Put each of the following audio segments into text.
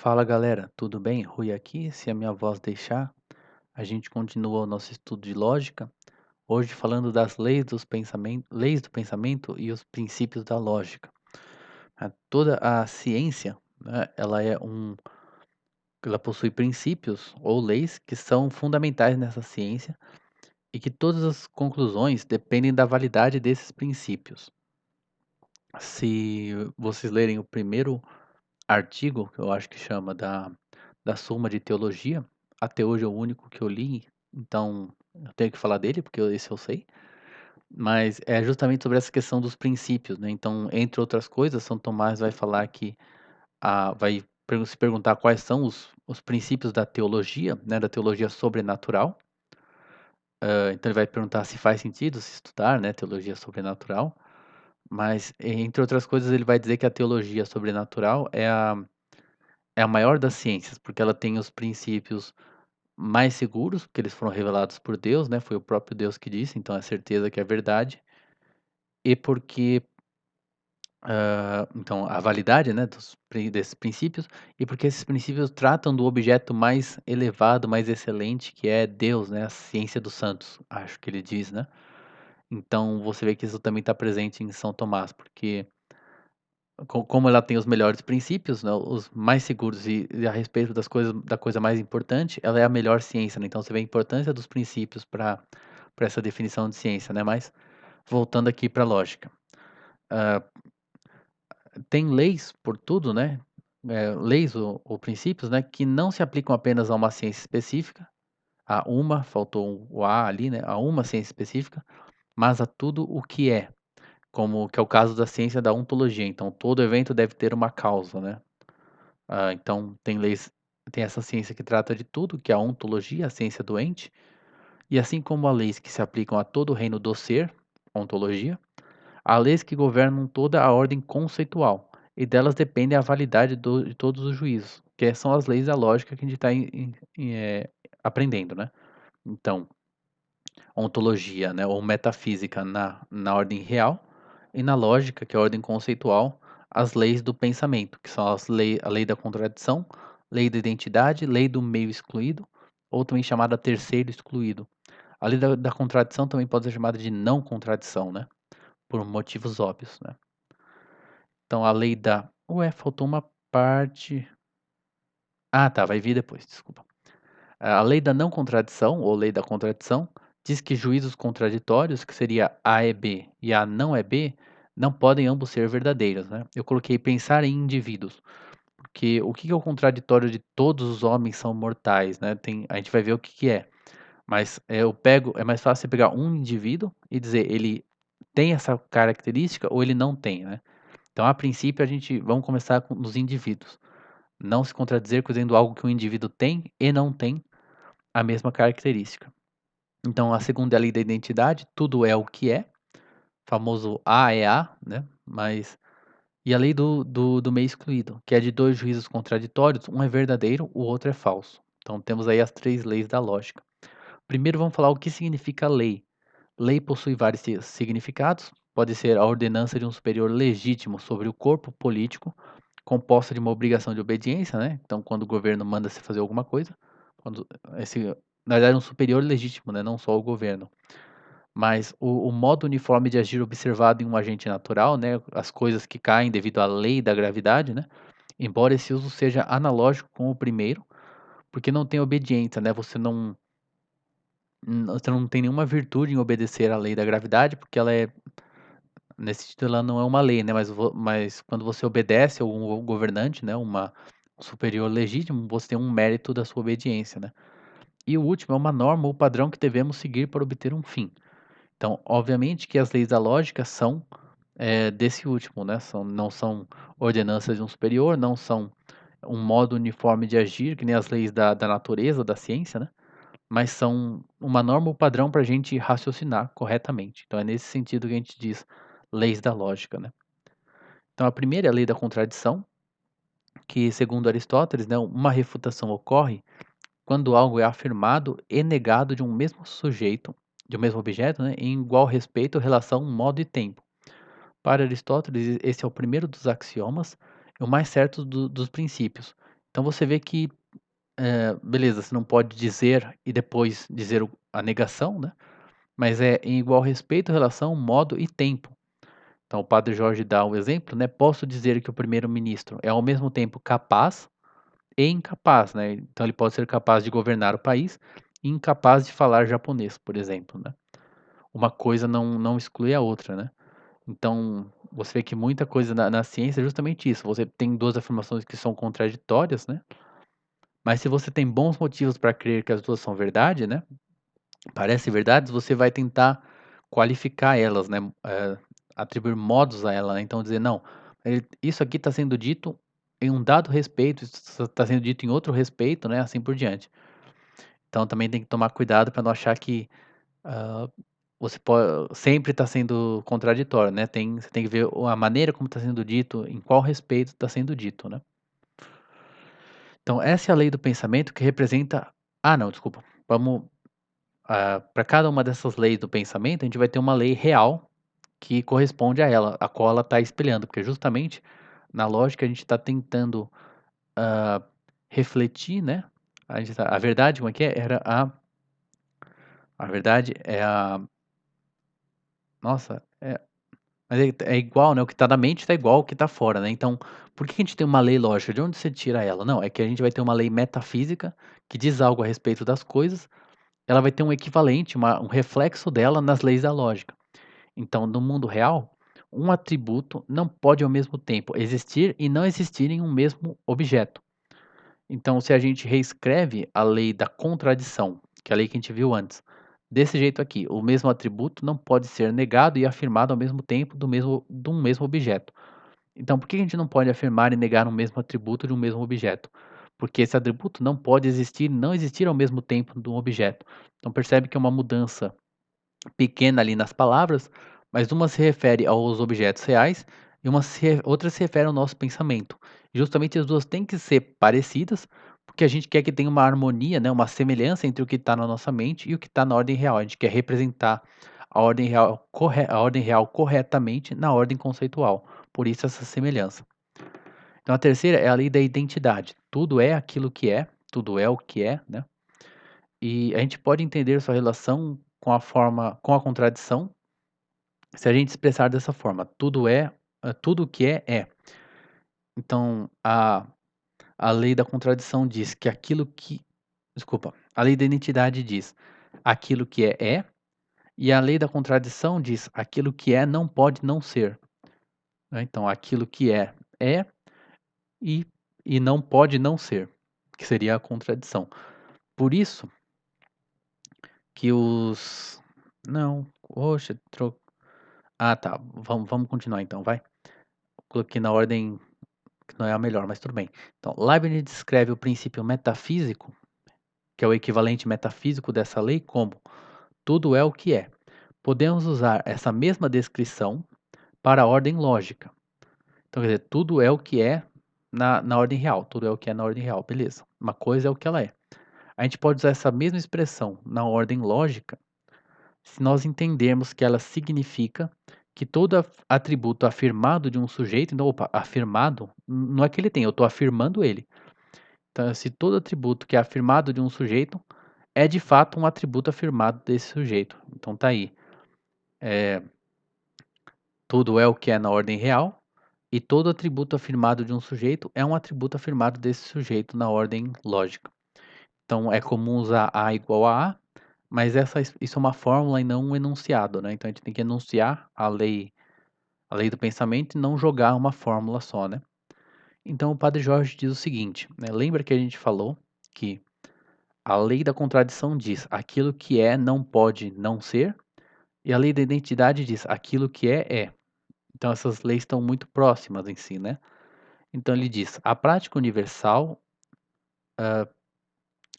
Fala galera, tudo bem? Rui aqui. Se a minha voz deixar, a gente continua o nosso estudo de lógica, hoje falando das leis do pensamento e os princípios da lógica. Toda a ciência, né, ela possui princípios ou leis que são fundamentais nessa ciência e que todas as conclusões dependem da validade desses princípios. Se vocês lerem o primeiro artigo, que eu acho que chama da Suma de Teologia. Até hoje é o único que eu li, então eu tenho que falar dele, porque esse eu sei. Mas é justamente sobre essa questão dos princípios, né? Então, entre outras coisas, São Tomás vai falar que se perguntar quais são os princípios da teologia, né? Da teologia sobrenatural. Então, ele vai perguntar se faz sentido se estudar, né? Teologia sobrenatural. Mas, entre outras coisas, ele vai dizer que a teologia sobrenatural é a maior das ciências, porque ela tem os princípios mais seguros, porque eles foram revelados por Deus, né, foi o próprio Deus que disse, então é certeza que é verdade. E porque, então a validade, né, desses princípios, e porque esses princípios tratam do objeto mais elevado, mais excelente, que é Deus, né, a ciência dos santos, acho que ele diz, né. Então você vê que isso também está presente em São Tomás, porque como ela tem os melhores princípios, né, os mais seguros e a respeito da coisa mais importante, ela é a melhor ciência, né, então você vê a importância dos princípios para essa definição de ciência, né, mas voltando aqui para a lógica. Hã, Tem leis por tudo, né, leis ou princípios, né, que não se aplicam apenas a uma ciência específica, a uma, faltou o "a" ali, né, a uma ciência específica, mas a tudo o que é, como que é o caso da ciência da ontologia, então todo evento deve ter uma causa, né. Então tem essa ciência que trata de tudo, que é a ontologia, a ciência doente, e assim como há leis que se aplicam a todo o reino do ser, ontologia, há leis que governam toda a ordem conceitual, e delas depende a validade de todos os juízos, que são as leis da lógica que a gente está aprendendo, né. Então, ontologia, né, ou metafísica na ordem real, e na lógica, que é a ordem conceitual, as leis do pensamento, que são a lei da contradição, lei da identidade, lei do meio excluído, ou também chamada terceiro excluído. A lei da contradição também pode ser chamada de não contradição, né, por motivos óbvios, né. Então a lei da faltou uma parte. Ah, tá, vai vir depois, desculpa. A lei da não contradição, ou lei da contradição, diz que juízos contraditórios, que seria A é B e A não é B, não podem ambos ser verdadeiros, né. Eu coloquei pensar em indivíduos, porque o que que é o contraditório de todos os homens são mortais, né, a gente vai ver o que que é, mas, é mais fácil você pegar um indivíduo e dizer: "Ele tem essa característica ou ele não tem", né. Então, a princípio, vamos começar com os indivíduos. Não se contradizer dizendo algo que um indivíduo tem e não tem a mesma característica. Então a segunda é a lei da identidade, tudo é o que é, famoso A é A, né, mas e a lei do meio excluído, que é de 2 juízos contraditórios, um é verdadeiro, o outro é falso. Então temos aí as 3 leis da lógica. Primeiro vamos falar o que significa lei. Lei possui vários significados, pode ser a ordenança de um superior legítimo sobre o corpo político, composta de uma obrigação de obediência, né, então quando o governo manda você fazer alguma coisa, quando esse na verdade um superior legítimo, né, não só o governo. Mas o modo uniforme de agir observado em um agente natural, né, as coisas que caem devido à lei da gravidade, né, embora esse uso seja analógico com o primeiro, porque não tem obediência, né, você não tem nenhuma virtude em obedecer à lei da gravidade, porque ela é nesse sentido ela não é uma lei, né, mas quando você obedece a um governante, né, um superior legítimo, você tem um mérito da sua obediência, né. E o último é uma norma ou padrão que devemos seguir para obter um fim. Então, obviamente que as leis da lógica são, desse último, né, não são ordenanças de um superior, não são um modo uniforme de agir, que nem as leis da natureza, da ciência, né, mas são uma norma ou padrão para a gente raciocinar corretamente. Então é nesse sentido que a gente diz leis da lógica, né. Então a primeira é a lei da contradição, que segundo Aristóteles, né, uma refutação ocorre quando algo é afirmado e negado de um mesmo sujeito, de um mesmo objeto, né, em igual respeito, relação, modo e tempo. Para Aristóteles, esse é o primeiro dos axiomas e o mais certo dos princípios. Então você vê que, beleza, você não pode dizer e depois dizer a negação, né? Mas é em igual respeito, relação, modo e tempo. Então o padre Jorge dá o exemplo, né? Posso dizer que o primeiro-ministro é ao mesmo tempo capaz e incapaz, né? Então ele pode ser capaz de governar o país e incapaz de falar japonês, por exemplo, né? Uma coisa não exclui a outra, né? Então, você vê que muita coisa na ciência é justamente isso. Você tem duas afirmações que são contraditórias, né? Mas se você tem bons motivos para crer que as duas são verdade, né? Parecem verdades, você vai tentar qualificar elas, né? Atribuir modos a ela, né? Então dizer, não, isso aqui está sendo dito em um dado respeito, isso está sendo dito em outro respeito, né? Assim por diante. Então também tem que tomar cuidado para não achar que ah, você pode sempre está sendo contraditório, né, você tem que ver a maneira como está sendo dito, em qual respeito está sendo dito, né. Então essa é a lei do pensamento que representa não, desculpa, vamos, para cada uma dessas leis do pensamento, a gente vai ter uma lei real que corresponde a ela, a qual ela está espelhando, porque justamente na lógica a gente está tentando, hã, refletir, né, a verdade como é que é? Era a verdade é a nossa, mas é igual, né, o que está na mente está igual ao que está fora, né, então, por que a gente tem uma lei lógica? De onde você tira ela? Não, é que a gente vai ter uma lei metafísica, que diz algo a respeito das coisas, ela vai ter um equivalente, um reflexo dela nas leis da lógica. Então, no mundo real, um atributo não pode ao mesmo tempo existir e não existir em um mesmo objeto. Então, se a gente reescreve a lei da contradição, que é a lei que a gente viu antes, desse jeito aqui, o mesmo atributo não pode ser negado e afirmado ao mesmo tempo de um mesmo objeto. Então, por que a gente não pode afirmar e negar um mesmo atributo de um mesmo objeto? Porque esse atributo não pode existir e não existir ao mesmo tempo de um objeto. Então, percebe que é uma mudança pequena ali nas palavras, mas uma se refere aos objetos reais e outra se refere ao nosso pensamento. Justamente as duas têm que ser parecidas, porque a gente quer que tenha uma harmonia, né, uma semelhança entre o que está na nossa mente e o que está na ordem real. A gente quer representar a ordem real corretamente na ordem conceitual. Por isso essa semelhança. Então a terceira é a lei da identidade. Tudo é aquilo que é, tudo é o que é, né? E a gente pode entender sua relação com a contradição, se a gente expressar dessa forma: tudo o que é, é. Então, a lei da contradição diz que aquilo que desculpa, a lei da identidade diz: aquilo que é, e a lei da contradição diz: aquilo que é não pode não ser, né. Então aquilo que é e não pode não ser, que seria a contradição. Por isso que os não, poxa, tá, vamos continuar então, vai. Coloquei na ordem que não é a melhor, mas tudo bem. Então, Leibniz descreve o princípio metafísico, que é o equivalente metafísico dessa lei, como tudo é o que é. Podemos usar essa mesma descrição para a ordem lógica. Então, quer dizer, tudo é o que é na ordem real, tudo é o que é na ordem real, beleza. Uma coisa é o que ela é. A gente pode usar essa mesma expressão na ordem lógica se nós entendermos que ela significa que todo atributo afirmado de um sujeito, então, opa, afirmado, não é que ele tem, eu estou afirmando ele. Então, se todo atributo que é afirmado de um sujeito é de fato um atributo afirmado desse sujeito. Então tá aí. Tudo é o que é na ordem real, e todo atributo afirmado de um sujeito é um atributo afirmado desse sujeito na ordem lógica. Então é comum usar A igual a A, mas isso é uma fórmula e não um enunciado, né? Então a gente tem que enunciar a lei do pensamento e não jogar uma fórmula só, né? Então o Padre Jorge diz o seguinte, né? Lembra que a gente falou que a lei da contradição diz: aquilo que é não pode não ser, e a lei da identidade diz: aquilo que é. Então essas leis estão muito próximas em si, né? Então ele diz: a prática universal,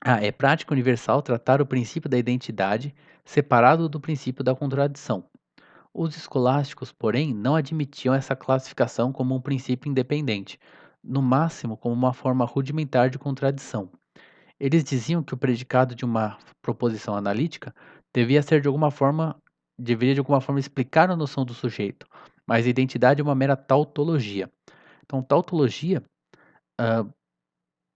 é prática universal tratar o princípio da identidade separado do princípio da contradição. Os escolásticos, porém, não admitiam essa classificação como um princípio independente, no máximo como uma forma rudimentar de contradição. Eles diziam que o predicado de uma proposição analítica devia ser de alguma forma, deveria de alguma forma explicar a noção do sujeito, mas a identidade é uma mera tautologia. Então, tautologia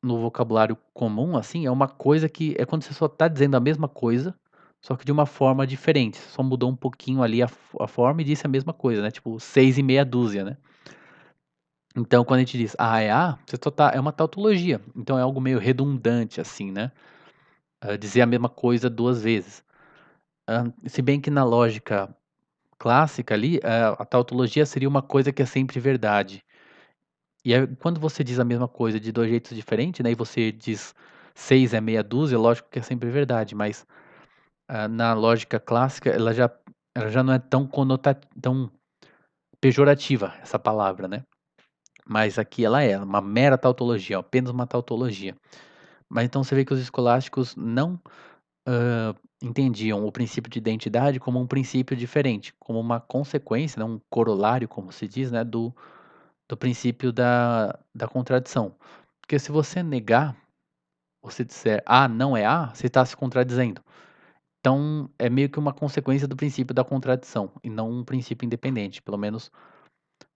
no vocabulário comum, assim, é uma coisa que é quando você só tá dizendo a mesma coisa, só que de uma forma diferente, só mudou um pouquinho ali a forma e disse a mesma coisa, né, tipo 6 e meia dúzia, né. Então quando a gente diz: "A é A", você só tá é uma tautologia, então é algo meio redundante, assim, né, dizer a mesma coisa 2 vezes. Se bem que na lógica clássica ali, a tautologia seria uma coisa que é sempre verdade. E aí quando você diz a mesma coisa de 2 jeitos diferentes, né, e você diz 6 é meia dúzia, lógico que é sempre verdade, mas, na lógica clássica ela já não é tão pejorativa essa palavra, né. Mas aqui ela é uma mera tautologia, apenas uma tautologia. Mas então você vê que os escolásticos não, entendiam o princípio de identidade como um princípio diferente, como uma consequência, né, um corolário, como se diz, né, do princípio da contradição. Porque se você negar, você disser A não é A, você está se contradizendo. Então, é meio que uma consequência do princípio da contradição, e não um princípio independente, pelo menos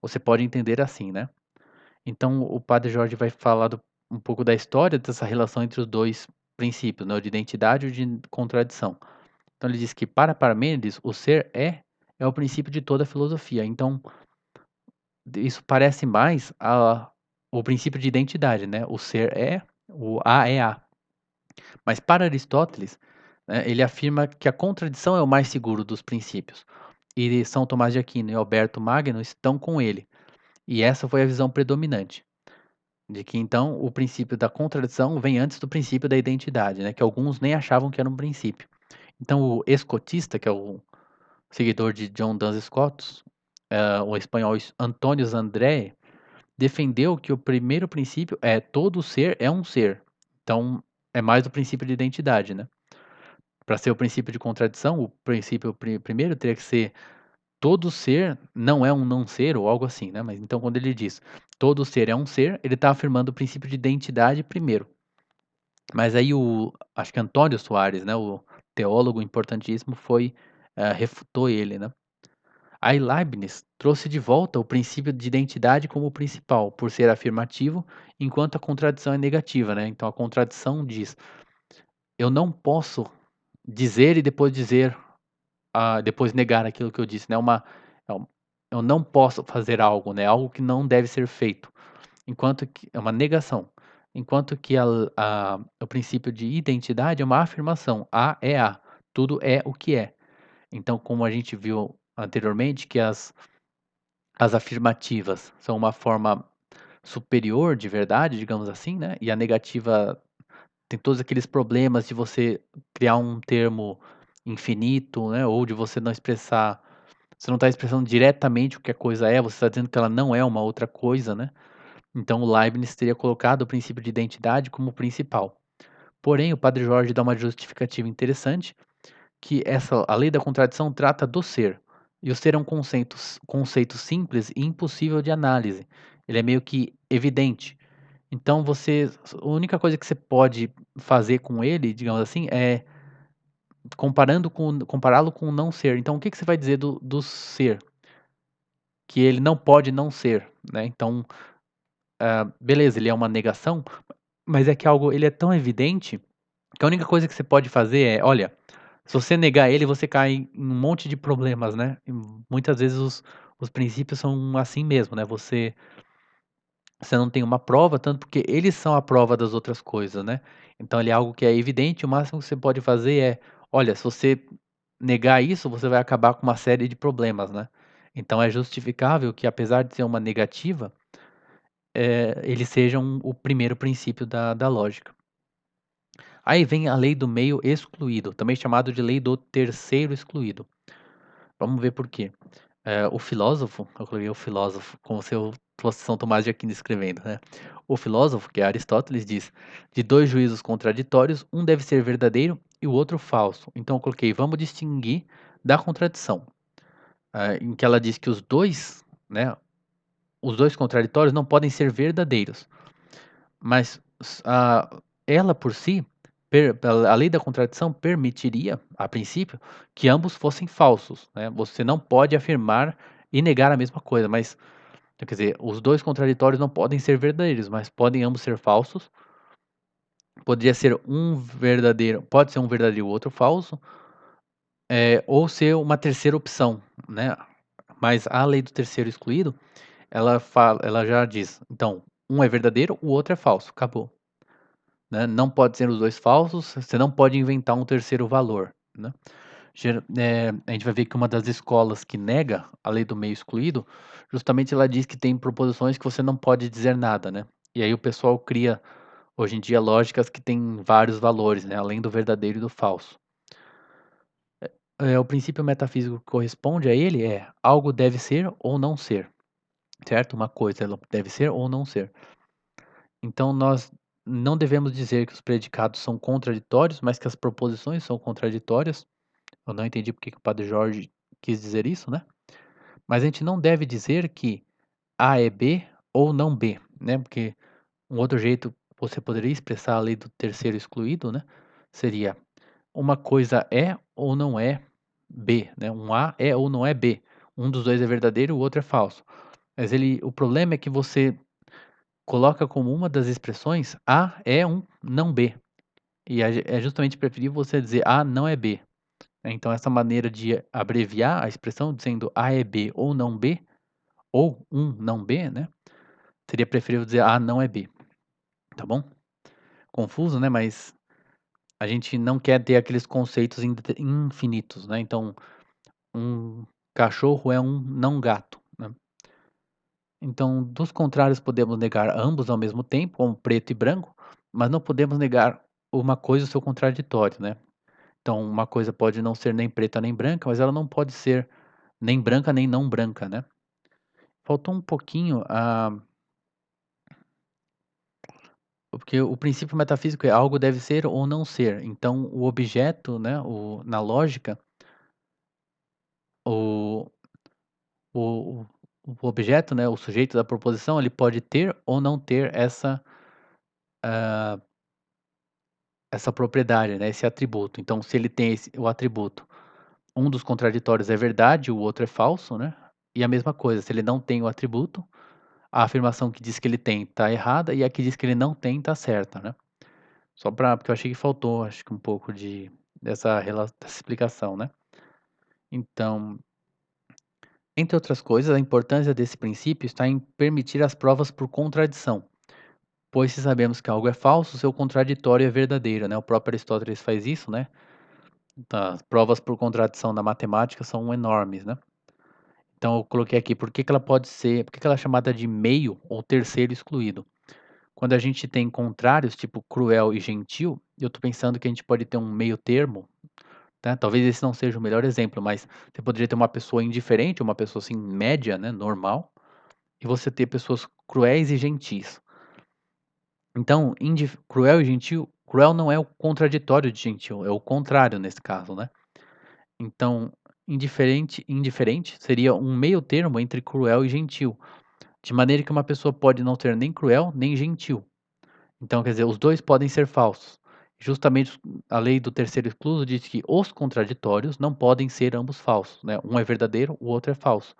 você pode entender assim, né. Então o padre Jorge vai falar um pouco da história dessa relação entre os 2 princípios, né, o de identidade e o de contradição. Então ele diz que para Parmênides o ser é o princípio de toda a filosofia, então isso parece mais o princípio de identidade, né, o ser é, o A é A. Mas para Aristóteles, né, ele afirma que a contradição é o mais seguro dos princípios, e São Tomás de Aquino e Alberto Magno estão com ele, e essa foi a visão predominante, de que então o princípio da contradição vem antes do princípio da identidade, né, que alguns nem achavam que era um princípio. Então o escotista, que é o seguidor de John Duns Scotus, o espanhol Antônio André, defendeu que o primeiro princípio é todo ser é um ser. Então é mais o princípio de identidade, né. Para ser o princípio de contradição, o princípio primeiro teria que ser todo ser não é um não ser ou algo assim, né, mas então quando ele diz: "Todo ser é um ser", ele está afirmando o princípio de identidade primeiro. Mas aí acho que Antônio Soares, né, o teólogo importantíssimo refutou ele, né. Aí Leibniz trouxe de volta o princípio de identidade como principal, por ser afirmativo, enquanto a contradição é negativa, né. Então a contradição diz: "Eu não posso dizer e depois negar aquilo que eu disse", né, é um eu não posso fazer algo, né, algo que não deve ser feito, enquanto que é uma negação, enquanto que o princípio de identidade é uma afirmação, A é A, tudo é o que é. Então, como a gente viu anteriormente que as afirmativas são uma forma superior de verdade, digamos assim, né, e a negativa tem todos aqueles problemas de você criar um termo infinito, né, ou de você não está expressando diretamente o que a coisa é, você está dizendo que ela não é uma outra coisa, né. Então o Leibniz teria colocado o princípio de identidade como principal. Porém, o padre Jorge dá uma justificativa interessante, que a lei da contradição trata do ser, e o ser é um conceito simples e impossível de análise. Ele é meio que evidente. Então a única coisa que você pode fazer com ele, digamos assim, é compará-lo com o não ser. Então o que que você vai dizer do ser? Que ele não pode não ser, né. Então, beleza, ele é uma negação, mas é que ele é tão evidente, que a única coisa que você pode fazer é: "Olha, se você negar ele, você cai em um monte de problemas", né. E muitas vezes os princípios são assim mesmo, né, você não tem uma prova, tanto porque eles são a prova das outras coisas, né. Então ele é algo que é evidente, o máximo que você pode fazer é: "Olha, se você negar isso, você vai acabar com uma série de problemas", né. Então é justificável que apesar de ser uma negativa, eles sejam o primeiro princípio da lógica. Aí vem a lei do meio excluído, também chamado de lei do terceiro excluído. Vamos ver por quê. O filósofo, eu coloquei o filósofo como se eu fosse São Tomás de Aquino escrevendo, né. O filósofo, que é Aristóteles, diz: "De 2 juízos contraditórios, um deve ser verdadeiro e o outro falso". Então eu coloquei: "Vamos distinguir da contradição", em que ela diz que né, os 2 contraditórios não podem ser verdadeiros, mas ela por si, a lei da contradição permitiria, a princípio, que ambos fossem falsos, né. Você não pode afirmar e negar a mesma coisa, mas então, quer dizer, os 2 contraditórios não podem ser verdadeiros, mas podem ambos ser falsos, Poderia ser um verdadeiro pode ser um verdadeiro e outro falso, ou ser uma terceira opção, né. Mas a lei do terceiro excluído, ela já diz: "Então, um é verdadeiro, o outro é falso, acabou", né. Não pode ser os 2 falsos, você não pode inventar um terceiro valor, né. A gente vai ver que uma das escolas que nega a lei do meio excluído, justamente ela diz que tem proposições que você não pode dizer nada, né. E aí o pessoal cria, hoje em dia, lógicas que têm vários valores, né, além do verdadeiro e do falso. O princípio metafísico que corresponde a ele é: algo deve ser ou não ser, certo? Uma coisa ela deve ser ou não ser. Então nós não devemos dizer que os predicados são contraditórios, mas que as proposições são contraditórias. Eu não entendi porque que o padre Jorge quis dizer isso, né? Mas a gente não deve dizer que A é B ou não B, né? Porque um outro jeito você poderia expressar a lei do terceiro excluído, né? Seria: uma coisa é ou não é B, né, um A é ou não é B. Um dos 2 é verdadeiro, o outro é falso. Mas o problema é que você coloca como uma das expressões A é um não B, e é justamente preferível você dizer A não é B, né. Então essa maneira de abreviar a expressão dizendo A é B ou não B, ou um não B, né, seria preferível dizer A não é B, tá bom? Confuso, né, mas a gente não quer ter aqueles conceitos infinitos, né, então um cachorro é um não gato, né. Então, dos contrários podemos negar ambos ao mesmo tempo, como preto e branco, mas não podemos negar uma coisa o seu contraditório, né. Então uma coisa pode não ser nem preta nem branca, mas ela não pode ser nem branca nem não branca, né. Faltou um pouquinho, porque o princípio metafísico é: algo deve ser ou não ser, então o objeto, né, na lógica, o o o objeto, né, o sujeito da proposição, ele pode ter ou não ter hã, essa propriedade, né, esse atributo. Então, se ele tem o atributo, um dos contraditórios é verdade, o outro é falso, né. E a mesma coisa, se ele não tem o atributo, a afirmação que diz que ele tem está errada e a que diz que ele não tem está certa, né. Só para porque eu achei que faltou, acho que um pouco dessa explicação, né. Então, entre outras coisas, a importância desse princípio está em permitir as provas por contradição, pois se sabemos que algo é falso, seu contraditório é verdadeiro, né. O próprio Aristóteles faz isso, né. Tá, as provas por contradição na matemática são enormes, né. Então eu coloquei aqui, por que que ela é chamada de meio ou terceiro excluído? Quando a gente tem contrários, tipo cruel e gentil, eu tô pensando que a gente pode ter um meio termo, né, talvez esse não seja o melhor exemplo, mas você poderia ter uma pessoa indiferente, uma pessoa, assim, média, né, normal, e você ter pessoas cruéis e gentis. Então, cruel e gentil, cruel não é o contraditório de gentil, é o contrário nesse caso, né. Então, indiferente seria um meio termo entre cruel e gentil, de maneira que uma pessoa pode não ser nem cruel, nem gentil. Então, quer dizer, os 2 podem ser falsos. Justamente a lei do terceiro excluso diz que os contraditórios não podem ser ambos falsos, né, um é verdadeiro, o outro é falso.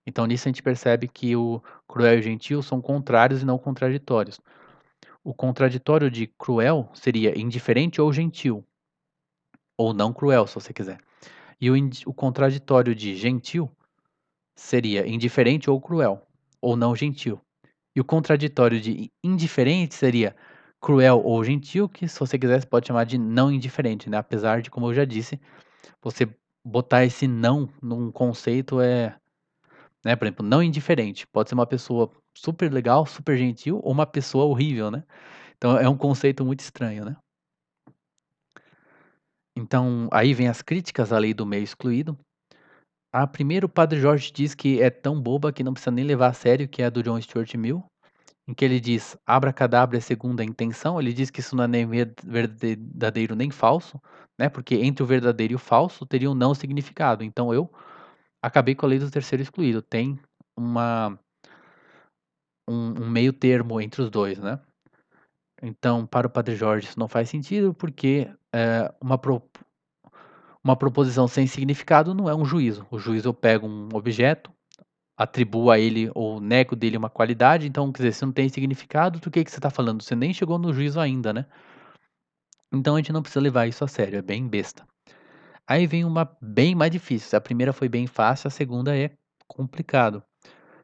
Então nisso a gente percebe que o cruel e o gentil são contrários e não contraditórios. O contraditório de cruel seria indiferente ou gentil, ou não cruel, se você quiser. E o contraditório de gentil seria indiferente ou cruel, ou não gentil. E o contraditório de indiferente seria cruel ou gentil, que se você quiser você pode chamar de não indiferente, né, apesar de, como eu já disse, você botar esse não num conceito né, por exemplo, não indiferente, pode ser uma pessoa super legal, super gentil ou uma pessoa horrível, né. Então é um conceito muito estranho, né. Então, aí vem as críticas à lei do meio excluído. Primeiro o padre Jorge diz que é tão boba que não precisa nem levar a sério, que é a do John Stuart Mill, em que ele diz: "Abracadabra é segundo a intenção", ele diz que isso não é nem verdadeiro nem falso, né, porque entre o verdadeiro e o falso teria um não significado, então eu acabei com a lei do terceiro excluído, tem uma um meio termo entre os 2, né. Então, para o padre Jorge isso não faz sentido, porque, uma proposição sem significado não é um juízo. O juízo eu pego um objeto, atribuo a ele ou nego dele uma qualidade, então, quer dizer, se não tem significado, do que você está falando? Você nem chegou no juízo ainda, né. Então a gente não precisa levar isso a sério, é bem besta. Aí vem uma bem mais difícil. A primeira foi bem fácil, a segunda é complicado.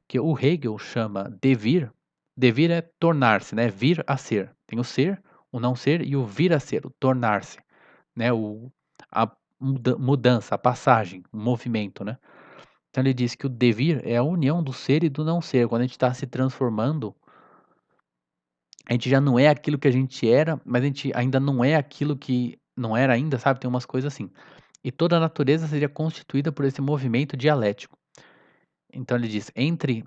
Que o Hegel chama devir. Devir é tornar-se, né? Vir a ser. Tem o ser, o não ser e o vir a ser, o tornar-se, né? A mudança, a passagem, o movimento, né? Então ele diz que o devir é a união do ser e do não ser. Quando a gente está se transformando, a gente já não é aquilo que a gente era, mas a gente ainda não é aquilo que não era ainda, sabe? Tem umas coisas assim. E toda a natureza seria constituída por esse movimento dialético. Então ele diz, entre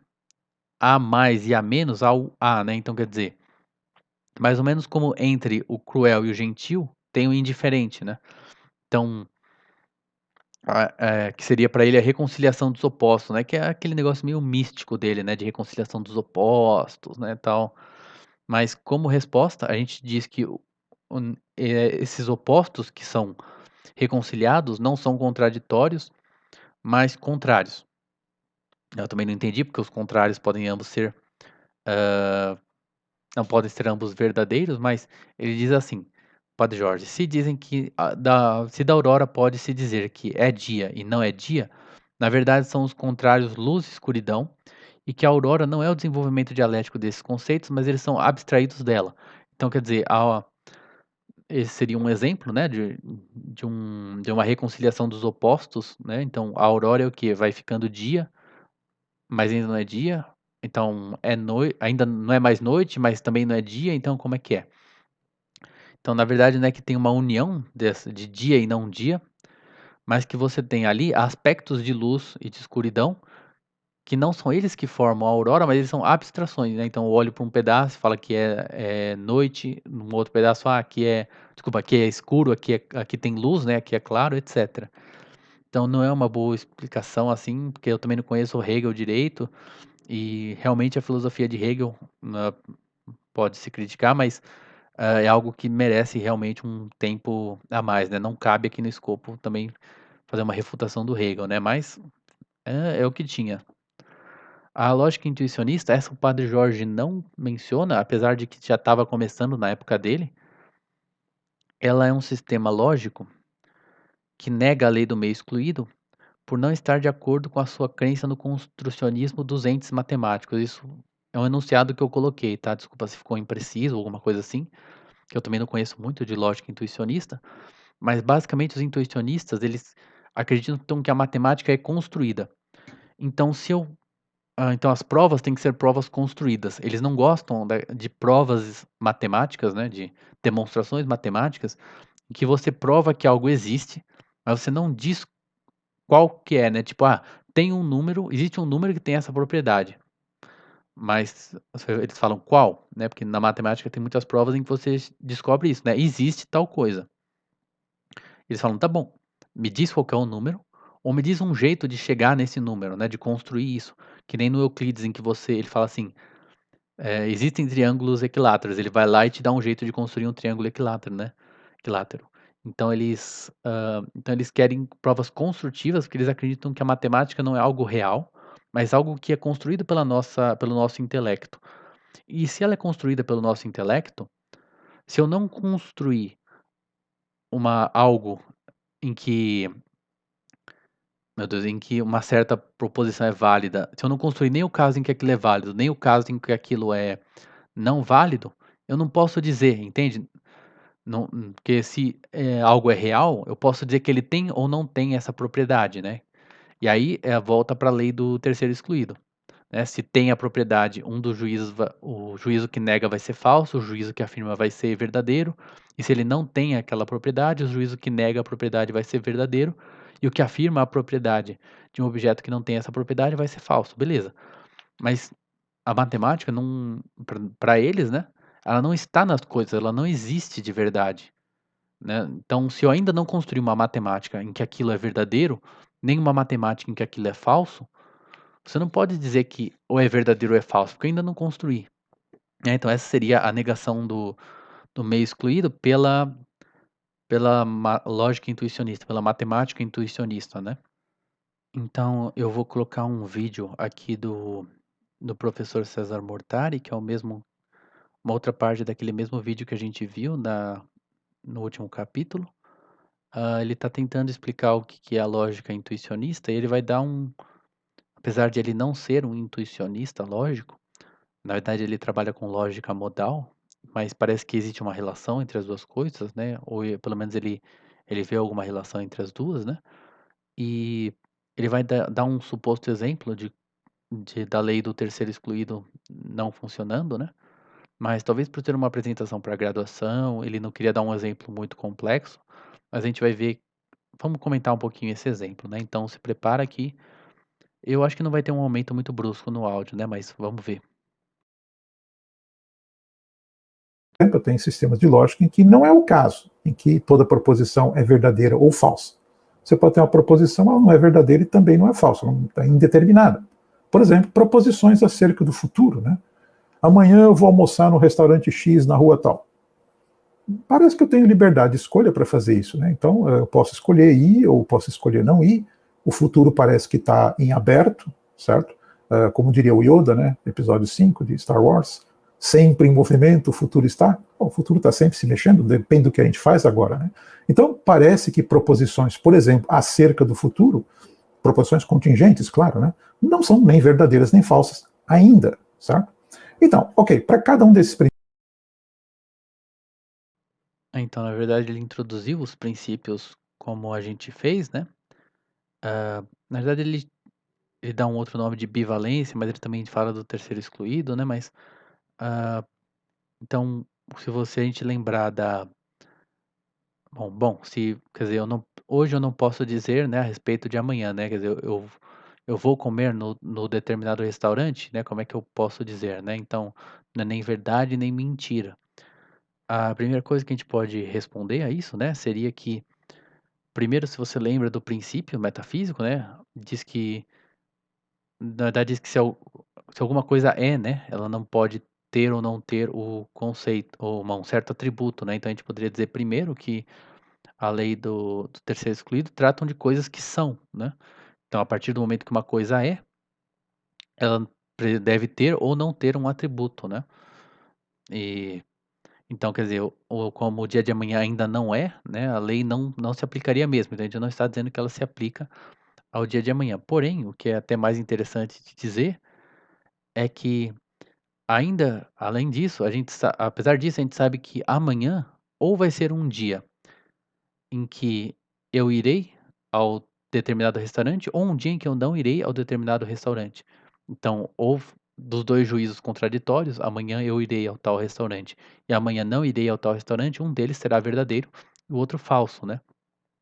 A mais e A menos, há o A, né? Então quer dizer, mais ou menos como entre o cruel e o gentil, tem o indiferente, né? Então, que seria para ele a reconciliação dos opostos, né? Que é aquele negócio meio místico dele, né? De reconciliação dos opostos, né? Tal. Mas como resposta, a gente diz que esses opostos que são reconciliados não são contraditórios, mas contrários. Eu também não entendi porque os contrários podem ambos ser, não podem ser ambos verdadeiros, mas ele diz assim, Padre Jorge, se dizem que se da aurora pode se dizer que é dia e não é dia, na verdade são os contrários luz e escuridão, e que a aurora não é o desenvolvimento dialético desses conceitos, mas eles são abstraídos dela. Então, quer dizer, esse seria um exemplo, né, de uma reconciliação dos opostos, né? Então, a aurora é o que vai ficando dia, mas ainda não é dia. Então, ainda não é mais noite, mas também não é dia. Então, como é que é? Então, na verdade, não é que tem uma união de dia e não dia, mas que você tem ali aspectos de luz e de escuridão que não são eles que formam a aurora, mas eles são abstrações, né? Então eu olho para um pedaço, fala que é noite, num outro pedaço, aqui desculpa, aqui é escuro, aqui tem luz, né? Aqui é claro, etc. Então não é uma boa explicação assim, porque eu também não conheço o Hegel direito, e realmente a filosofia de Hegel pode se criticar, mas é algo que merece realmente um tempo a mais, né? Não cabe aqui no escopo também fazer uma refutação do Hegel, né? Mas é o que tinha. A lógica intuicionista, essa o Padre Jorge não menciona, apesar de que já estava começando na época dele. Ela é um sistema lógico que nega a lei do meio excluído por não estar de acordo com a sua crença no construcionismo dos entes matemáticos. Isso é um enunciado que eu coloquei, tá? Desculpa se ficou impreciso ou alguma coisa assim, que eu também não conheço muito de lógica intuicionista, mas basicamente os intuicionistas, eles acreditam que a matemática é construída. Então, então as provas têm que ser provas construídas. Eles não gostam de provas matemáticas, né, de demonstrações matemáticas, em que você prova que algo existe, mas você não diz qual que é, né? Tipo, tem um número, existe um número que tem essa propriedade, mas eles falam qual, né? Porque na matemática tem muitas provas em que você descobre isso, né? Existe tal coisa. Eles falam, tá bom, me diz qual que é o número, ou me diz um jeito de chegar nesse número, né? De construir isso. Que nem no Euclides, em que ele fala assim, existem triângulos equiláteros, ele vai lá e te dá um jeito de construir um triângulo equilátero, né? Equilátero. Então eles querem provas construtivas, porque eles acreditam que a matemática não é algo real, mas algo que é construído pelo nosso intelecto. E se ela é construída pelo nosso intelecto, se eu não construir algo em que, meu Deus, em que uma certa proposição é válida, se eu não construir nem o caso em que aquilo é válido, nem o caso em que aquilo é não válido, eu não posso dizer, entende? Não, porque se algo é real, eu posso dizer que ele tem ou não tem essa propriedade, né? E aí volta para a lei do terceiro excluído, né? Se tem a propriedade, um dos juízos, o juízo que nega vai ser falso, o juízo que afirma vai ser verdadeiro, e se ele não tem aquela propriedade, o juízo que nega a propriedade vai ser verdadeiro, e o que afirma a propriedade de um objeto que não tem essa propriedade vai ser falso, beleza? Mas a matemática não, para eles, né? Ela não está nas coisas, ela não existe de verdade, né? Então, se eu ainda não construir uma matemática em que aquilo é verdadeiro, nem uma matemática em que aquilo é falso, você não pode dizer que ou é verdadeiro ou é falso, porque eu ainda não construí, né? Então, essa seria a negação do meio excluído pela lógica intuicionista, pela matemática intuicionista, né? Então, eu vou colocar um vídeo aqui do professor César Mortari, que é uma outra parte daquele mesmo vídeo que a gente viu no último capítulo. Ele está tentando explicar o que que é a lógica intuicionista e ele vai dar apesar de ele não ser um intuicionista lógico, na verdade ele trabalha com lógica modal, mas parece que existe uma relação entre as 2 coisas, né, ou pelo menos ele vê alguma relação entre as 2, né, e ele vai dar um suposto exemplo da lei do terceiro excluído não funcionando, né, mas talvez por ter uma apresentação para graduação, ele não queria dar um exemplo muito complexo, mas a gente vai ver. Vamos comentar um pouquinho esse exemplo, né, então se prepara aqui. Eu acho que não vai ter um aumento muito brusco no áudio, né, mas vamos ver. Exemplo, tem sistemas de lógica em que não é o caso, em que toda proposição é verdadeira ou falsa. Você pode ter uma proposição, ela não é verdadeira e também não é falsa, ela está indeterminada. Por exemplo, proposições acerca do futuro, né? Amanhã eu vou almoçar no restaurante X na rua tal. Parece que eu tenho liberdade de escolha para fazer isso, né? Então eu posso escolher ir ou posso escolher não ir. O futuro parece que está em aberto, certo? Como diria o Yoda, né? Episódio 5 de Star Wars, sempre em movimento o futuro está. Bom, o futuro está sempre se mexendo, depende do que a gente faz agora, né? Então parece que proposições, por exemplo, acerca do futuro, proposições contingentes, claro, né? Não são nem verdadeiras nem falsas ainda, certo? Então, ok, para cada um desses Então, na verdade, ele introduziu os princípios como a gente fez, né. Na verdade, ele dá um outro nome de bivalência, mas ele também fala do terceiro excluído, né, mas, ah, então, se a gente lembrar da se quer dizer, hoje eu não posso dizer, né, a respeito de amanhã, né, quer dizer, eu vou comer no determinado restaurante, né, como é que eu posso dizer, né, então, não é nem verdade nem mentira. A primeira coisa que a gente pode responder a isso, né, seria que, primeiro, se você lembra do princípio metafísico, né, diz que na verdade diz que se alguma coisa é, né, ela não pode ter ou não ter o conceito ou um certo atributo, né, então a gente poderia dizer primeiro que a lei do terceiro excluído tratam de coisas que são, né. Então a partir do momento que uma coisa é, ela deve ter ou não ter um atributo, né. E então, quer dizer, como o dia de amanhã ainda não é, né, a lei não se aplicaria mesmo, então a gente não está dizendo que ela se aplica ao dia de amanhã. Porém, o que é até mais interessante de dizer, é que ainda além disso, apesar disso, a gente sabe que amanhã ou vai ser um dia em que eu irei ao determinado restaurante, ou um dia em que eu não irei ao determinado restaurante. Então, ou dos 2 juízos contraditórios, amanhã eu irei ao tal restaurante e amanhã não irei ao tal restaurante, um deles será verdadeiro e o outro falso, né.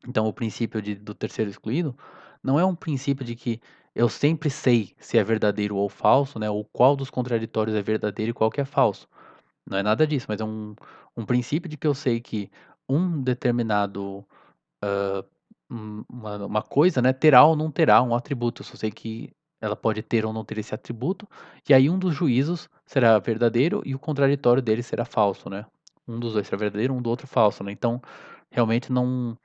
Então o princípio do terceiro excluído, não é um princípio de que eu sempre sei se é verdadeiro ou falso, né, ou qual dos contraditórios é verdadeiro e qual que é falso. Não é nada disso, mas é um princípio de que eu sei que um determinado uma coisa, né, terá ou não terá um atributo, eu só sei que ela pode ter ou não ter esse atributo, e aí um dos juízos será verdadeiro e o contraditório dele será falso, né. Um dos 2 será verdadeiro, um do outro falso, né. Então, realmente não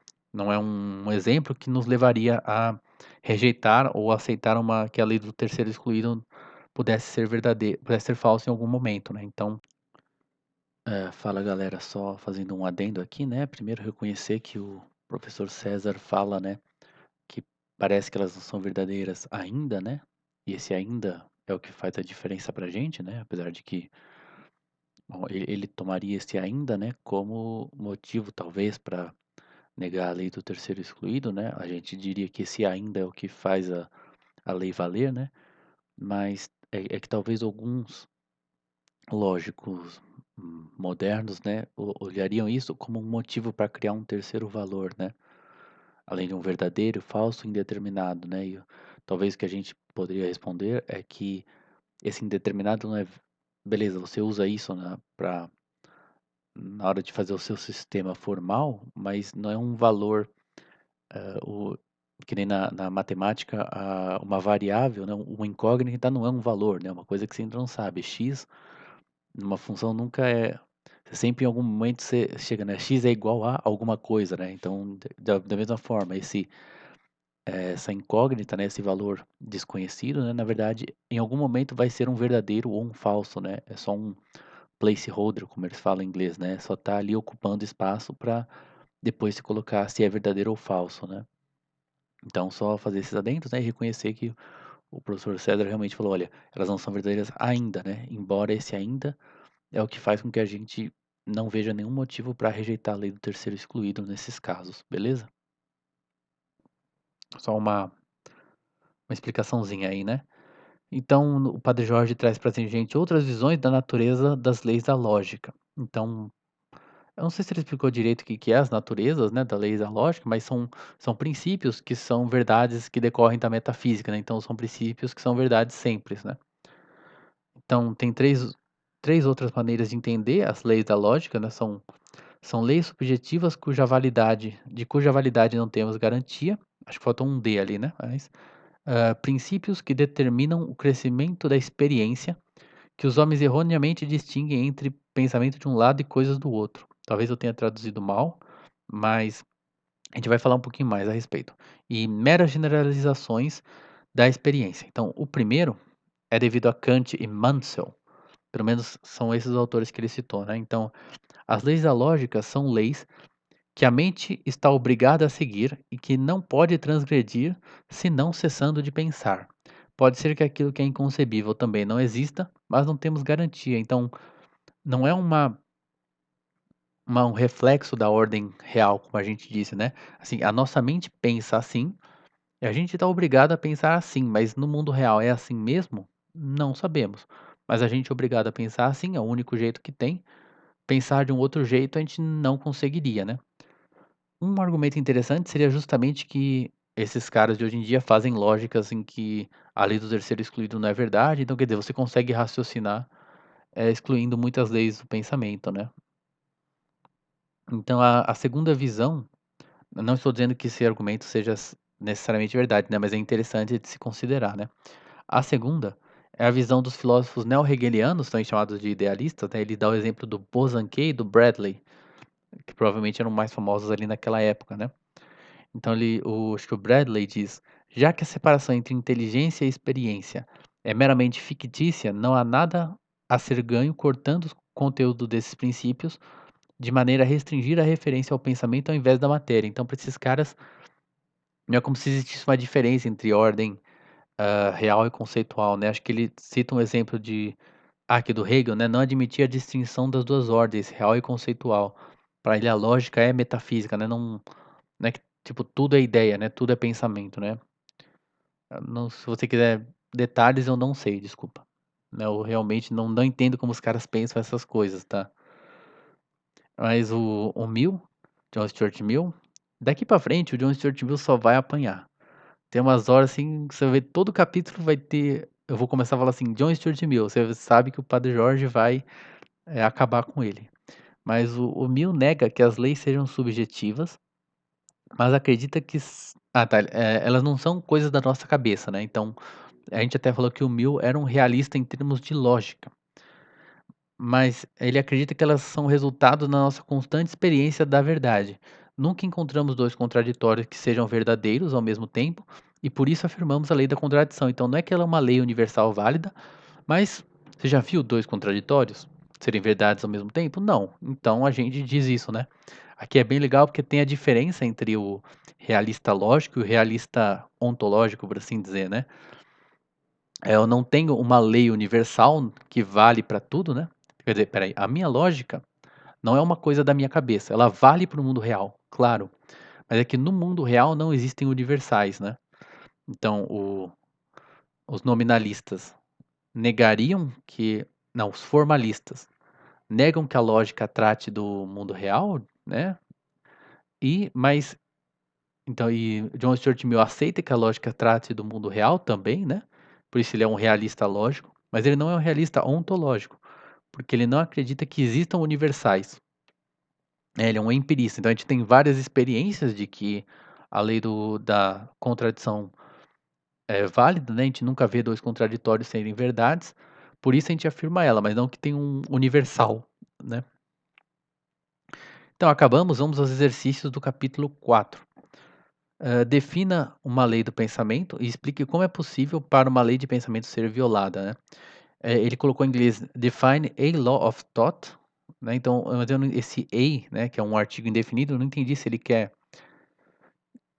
é um exemplo que nos levaria a rejeitar ou aceitar que a lei do terceiro excluído pudesse ser falsa em algum momento, né. Então, fala galera, só fazendo um adendo aqui, né, primeiro reconhecer que o professor César fala, né, que parece que elas não são verdadeiras ainda, né, e esse ainda é o que faz a diferença pra gente, né, apesar de que, bom, ele tomaria esse ainda, né, como motivo talvez para negar a lei do terceiro excluído, né, a gente diria que esse ainda é o que faz a lei valer, né, mas é que talvez alguns lógicos modernos, né, olhariam isso como um motivo para criar um terceiro valor, né, além de um verdadeiro, falso, indeterminado, né, talvez o que a gente poderia responder é que esse indeterminado não é beleza, você usa isso na hora de fazer o seu sistema formal, mas não é um valor, o que nem na matemática, uma variável, né, uma incógnita não é um valor, né, uma coisa que você ainda não sabe. X numa função nunca é, sempre em algum momento você chega, né, x é igual a alguma coisa, né, então da mesma forma, essa incógnita, né, esse valor desconhecido, né, na verdade, em algum momento vai ser um verdadeiro ou um falso, né, é só placeholder, como eles falam em inglês, né? Só tá ali ocupando espaço para depois se colocar se é verdadeiro ou falso, né? Então, só fazer esses adendos, né, e reconhecer que o professor César realmente falou: olha, elas não são verdadeiras ainda, né? Embora esse ainda é o que faz com que a gente não veja nenhum motivo para rejeitar a lei do terceiro excluído nesses casos, beleza? Só uma explicaçãozinha aí, né? Então, o Padre Jorge traz para a gente outras visões da natureza das leis da lógica. Então, eu não sei se ele explicou direito o que que é as naturezas, né, da lei da lógica, mas são princípios que são verdades que decorrem da metafísica, né? Então, são princípios que são verdades sempre, né? Então, tem três outras maneiras de entender as leis da lógica, né? São leis subjetivas cuja validade não temos garantia. Acho que faltou um D ali, né? Mas, princípios que determinam o crescimento da experiência, que os homens erroneamente distinguem entre pensamento de um lado e coisas do outro. Talvez eu tenha traduzido mal, mas a gente vai falar um pouquinho mais a respeito. E meras generalizações da experiência. Então, o primeiro é devido a Kant e Mansell. Pelo menos são esses os autores que ele citou, né? Então, as leis da lógica são leis que a mente está obrigada a seguir e que não pode transgredir senão cessando de pensar. Pode ser que aquilo que é inconcebível também não exista, mas não temos garantia. Então, não é um reflexo da ordem real, como a gente disse, né? Assim, a nossa mente pensa assim, e a gente está obrigado a pensar assim, mas no mundo real é assim mesmo? Não sabemos. Mas a gente é obrigado a pensar assim, é o único jeito que tem. Pensar de um outro jeito a gente não conseguiria, né? Um argumento interessante seria justamente que esses caras de hoje em dia fazem lógicas em que a lei do terceiro excluído não é verdade, então quer dizer, você consegue raciocinar, excluindo muitas leis do pensamento, né. Então a segunda visão, eu não estou dizendo que esse argumento seja necessariamente verdade, né, mas é interessante de se considerar, né. A segunda é a visão dos filósofos neo-hegelianos, também chamados de idealistas, né, ele dá o exemplo do Bosanquet e do Bradley, que provavelmente eram mais famosos ali naquela época, né. Então acho que o Bradley diz: já que a separação entre inteligência e experiência é meramente fictícia, não há nada a ser ganho cortando o conteúdo desses princípios de maneira a restringir a referência ao pensamento ao invés da matéria. Então, para esses caras, não é como se existisse uma diferença entre ordem real e conceitual, né? Acho que ele cita um exemplo aqui do Hegel, né? Não admitir a distinção das duas ordens, real e conceitual. Para ele, a lógica é metafísica, né? Não é que, tipo, tudo é ideia, né, tudo é pensamento, né. Não, se você quiser detalhes, eu não sei, desculpa. Né, eu realmente não entendo como os caras pensam essas coisas, tá. Mas o Mill, John Stuart Mill, daqui pra frente o John Stuart Mill só vai apanhar. Tem umas horas, assim, que você vê todo capítulo vai ter eu vou começar a falar assim: "John Stuart Mill", você sabe que o Padre Jorge vai, acabar com ele. Mas o Mill nega que as leis sejam subjetivas. Mas acredita que tá, elas não são coisas da nossa cabeça, né, então, a gente até falou que o Mill era um realista em termos de lógica, mas ele acredita que elas são resultado da nossa constante experiência da verdade. Nunca encontramos 2 contraditórios que sejam verdadeiros ao mesmo tempo, e por isso afirmamos a lei da contradição. Então não é que ela é uma lei universal válida, mas você já viu 2 contraditórios serem verdades ao mesmo tempo? Não. Então a gente diz isso, né. Aqui é bem legal porque tem a diferença entre o realista lógico e o realista ontológico, por assim dizer, né. Eu não tenho uma lei universal que vale para tudo, né. Quer dizer, espera aí, a minha lógica não é uma coisa da minha cabeça, ela vale para o mundo real, claro, mas é que no mundo real não existem universais, né. Então os nominalistas negariam que não, os formalistas negam que a lógica trate do mundo real, né, mas então John Stuart Mill aceita que a lógica trate do mundo real também, né, por isso ele é um realista lógico, mas ele não é um realista ontológico, porque ele não acredita que existam universais. Ele é um empirista, então a gente tem várias experiências de que a lei da contradição é válida, né, a gente nunca vê 2 contraditórios serem verdades, por isso a gente afirma ela, mas não que tem um universal, né. Então acabamos, vamos aos exercícios do capítulo 4. Defina uma lei do pensamento e explique como é possível para uma lei de pensamento ser violada, né. Ele colocou em inglês define a law of thought, né? Então, mas esse a, né, que é um artigo indefinido, eu não entendi se ele quer.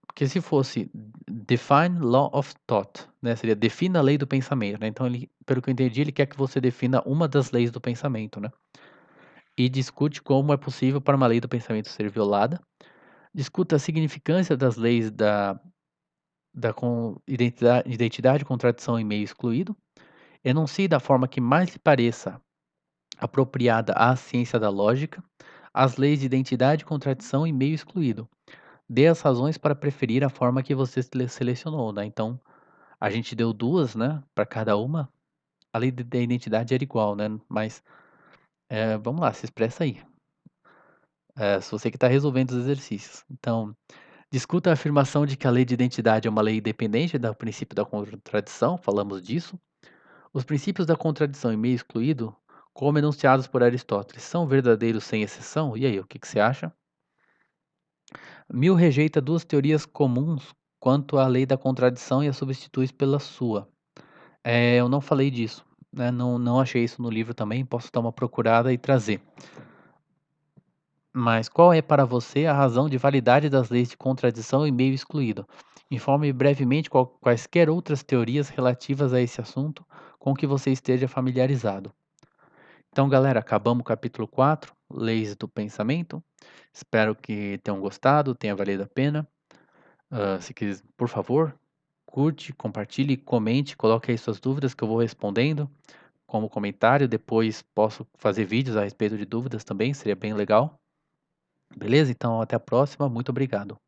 Porque se fosse define law of thought, né, seria defina a lei do pensamento, né? Então ele, pelo que eu entendi, ele quer que você defina uma das leis do pensamento, né? E discute como é possível para uma lei do pensamento ser violada. Discuta a significância das leis da identidade, contradição e meio excluído. Enuncie da forma que mais lhe pareça apropriada à ciência da lógica as leis de identidade, contradição e meio excluído. Dê as razões para preferir a forma que você selecionou, né? Então, a gente deu duas, né, para cada uma. A lei da identidade era igual, né? Mas vamos lá, se expressa aí. Se você que está resolvendo os exercícios. Então, discuta a afirmação de que a lei de identidade é uma lei independente do princípio da contradição, falamos disso. Os princípios da contradição e meio excluído, como enunciados por Aristóteles, são verdadeiros sem exceção? E aí, o que você acha? Mill rejeita duas teorias comuns quanto à lei da contradição e a substitui pela sua. Eu não falei disso, né? Não achei isso no livro também, posso dar uma procurada e trazer. Mas qual é para você a razão de validade das leis de contradição e meio excluído? Informe brevemente quaisquer outras teorias relativas a esse assunto com que você esteja familiarizado. Então, galera, acabamos o capítulo 4, Leis do Pensamento. Espero que tenham gostado, tenha valido a pena. Se quiser, por favor, curte, compartilhe, comente, coloque aí suas dúvidas que eu vou respondendo como comentário. Depois posso fazer vídeos a respeito de dúvidas também, seria bem legal. Beleza? Então, até a próxima. Muito obrigado.